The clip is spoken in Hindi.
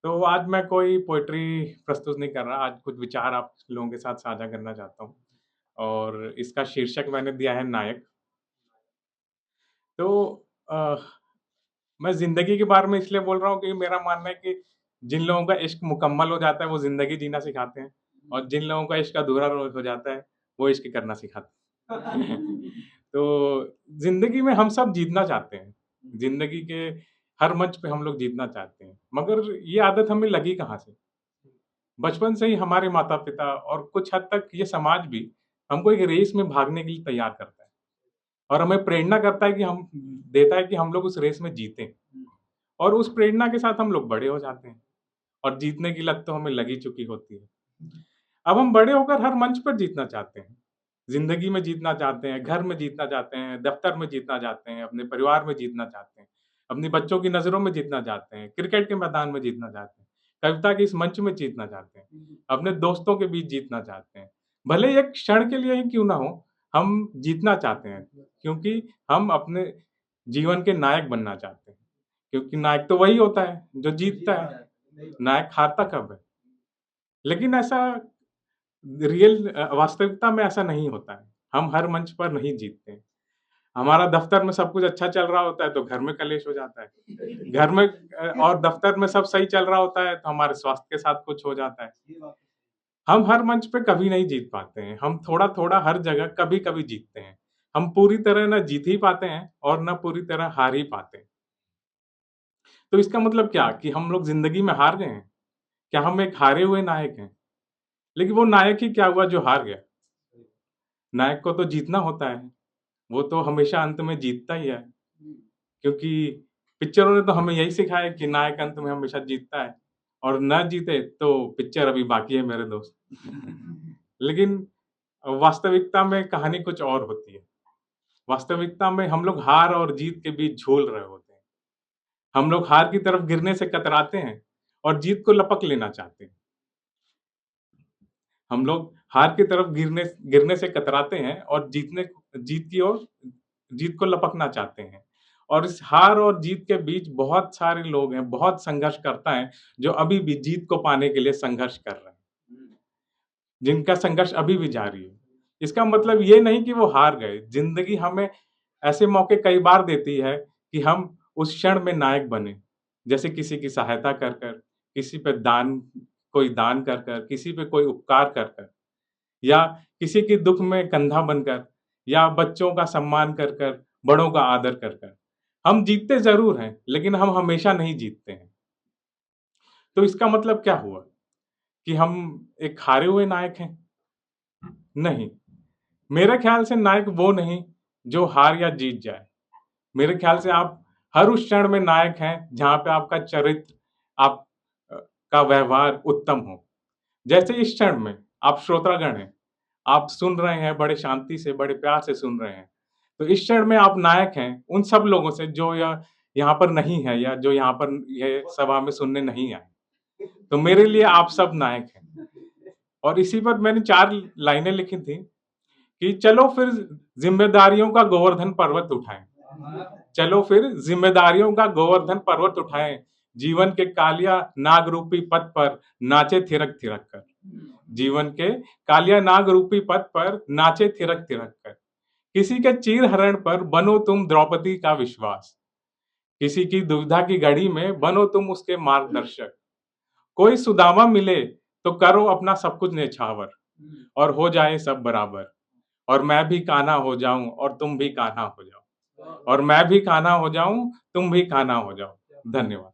तो आज मैं कोई पोएट्री प्रस्तुत नहीं कर रहा, आज कुछ विचार आप लोगों के साथ साझा करना चाहता हूँ और इसका शीर्षक मैंने दिया है नायक। तो अ, मैं ज़िंदगी के बारे में इसलिए बोल रहा हूँ कि मेरा मानना है कि जिन लोगों का इश्क मुकम्मल हो जाता है, वो ज़िंदगी जीना सिखाते हैं और जिन लोगों का इश्क अधूरा हो जाता है, वो इश्क करना सिखाते हैं। तो ज़िंदगी में हम सब जीतना चाहते हैं। ज़िंदगी के हर मंच पे हम लोग जीतना चाहते हैं, मगर ये आदत हमें लगी कहाँ से? बचपन से ही हमारे माता-पिता और कुछ हद तक ये समाज भी हमको एक रेस में भागने के लिए तैयार करता है और हमें प्रेरणा करता है कि हम देता है कि हम लोग उस रेस में जीतें और उस प्रेरणा के साथ हम लोग बड़े हो जाते हैं और जीतने की लत तो हमें लगी चुकी होती है। अब हम बड़े होकर हर मंच पर जीतना चाहते हैं। ज़िंदगी में जीतना चाहते हैं, घर में जीतना चाहते हैं, दफ़्तर में जीतना चाहते हैं, अपने परिवार में जीतना चाहते हैं, अपनी बच्चों की नज़रों में जीतना चाहते हैं, क्रिकेट के मैदान में जीतना चाहते हैं, कविता के इस मंच में जीतना चाहते हैं, अपने दोस्तों के बीच जीतना चाहते हैं। भले ही एक क्षण के लिए ही क्यों ना हो, हम जीतना चाहते हैं, क्योंकि हम अपने जीवन के नायक बनना चाहते हैं। क्योंकि नायक तो वही होता है, जो जीतता है, नायक हारता कब है? लेकिन ऐसा वास्तविकता में ऐसा नहीं होता है। हम हर मंच पर नहीं जीतते हैं। हमारा दफ़्तर में सब कुछ अच्छा चल रहा होता है, तो घर में कलेश हो जाता है। घर में और दफ़्तर में सब सही चल रहा होता है, तो हमारे स्वास्थ्य के साथ कुछ हो जाता है। हम हर मंच पे कभी नहीं जीत पाते हैं। हम थोड़ा-थोड़ा हर जगह कभी-कभी जीतते हैं। हम पूरी तरह ना जीत ही पाते हैं और ना पूरी तरह हार ही पाते हैं। तो इसका मतलब क्या कि हम लोग ज़िंदगी में हार गए हैं? क्या हम एक हारे हुए नायक हैं? लेकिन वो नायक ही क्या हुआ जो हार गया? नायक को तो जीतना होता है। वो तो हमेशा अंत में जीतता ही है, क्योंकि पिक्चरों ने तो हमें यही सिखाया है कि नायक अंत में हमेशा जीतता है और ना जीते तो पिक्चर अभी बाकी है मेरे दोस्त। लेकिन वास्तविकता में कहानी कुछ और होती है। वास्तविकता में हम लोग हार और जीत के बीच झूल रहे होते हैं। हम लोग हार की तरफ गिरने से कतराते हैं और जीत को लपक लेना चाहते हैं। हम लोग हार की तरफ गिरने गिरने से कतराते हैं और जीत की ओर जीत को लपकना चाहते हैं। और इस हार और जीत के बीच बहुत सारे लोग हैं, बहुत संघर्षकर्ता हैं, जो अभी भी जीत को पाने के लिए संघर्ष कर रहे हैं, जिनका संघर्ष अभी भी जारी है। इसका मतलब ये नहीं कि वो हार गए, ज़िंदगी हमें ऐसे मौके कई बार देती है कि हम उस क्षण में नायक बनें। जैसे किसी की सहायता कर कर, किसी पे कोई दान कर कर, किसी पे कोई उपकार कर कर। या किसी के दुःख में कंधा बनकर या बच्चों का सम्मान कर कर, बड़ों का आदर कर कर। हम जीतते ज़रूर हैं, लेकिन हम हमेशा नहीं जीतते हैं। तो इसका मतलब क्या हुआ? कि हम एक हारे हुए नायक हैं? नहीं। मेरे ख़्याल से नायक वो नहीं, जो हार या जीत जाए। मेरे ख़्याल से आप हर उस क्षण में नायक हैं, जहाँ पे आपका चरित्र, आप का व्यवहार उत्तम हो। जैसे इस क्षण में आप श्रोतागण हैं, आप सुन रहे हैं, बड़े शांति से, बड़े प्यार से सुन रहे हैं। तो इस क्षण में आप नायक हैं, उन सब लोगों से जो यहाँ पर नहीं है या जो यहाँ पर ये सभा में सुनने नहीं आए। तो मेरे लिए आप सब नायक हैं। और इसी पर मैंने 4 लाइनें लिखी थी कि चलो फिर ज़िम्मेदारियों का गोवर्धन पर्वत उठाएँ। चलो फिर ज़िम्मेदारियों का गोवर्धन पर्वत उठाएँ, जीवन के कालिया नाग रूपी पथ पर नाचे थिरक-थिरक कर। जीवन के कालिया नाग रूपी पथ पर नाचे थिरक-थिरक कर। किसी के चीर हरण पर बनो तुम द्रौपदी का विश्वास। किसी की दुविधा की घड़ी में बनो तुम उसके मार्गदर्शक। कोई सुदामा मिले तो करो अपना सब कुछ न्यौछावर और हो जाए सब बराबर। और मैं भी कान्हा हो जाऊँ और तुम भी कान्हा हो जाओ। और मैं भी कान्हा हो जाऊँ, तुम भी कान्हा हो जाओ। धन्यवाद।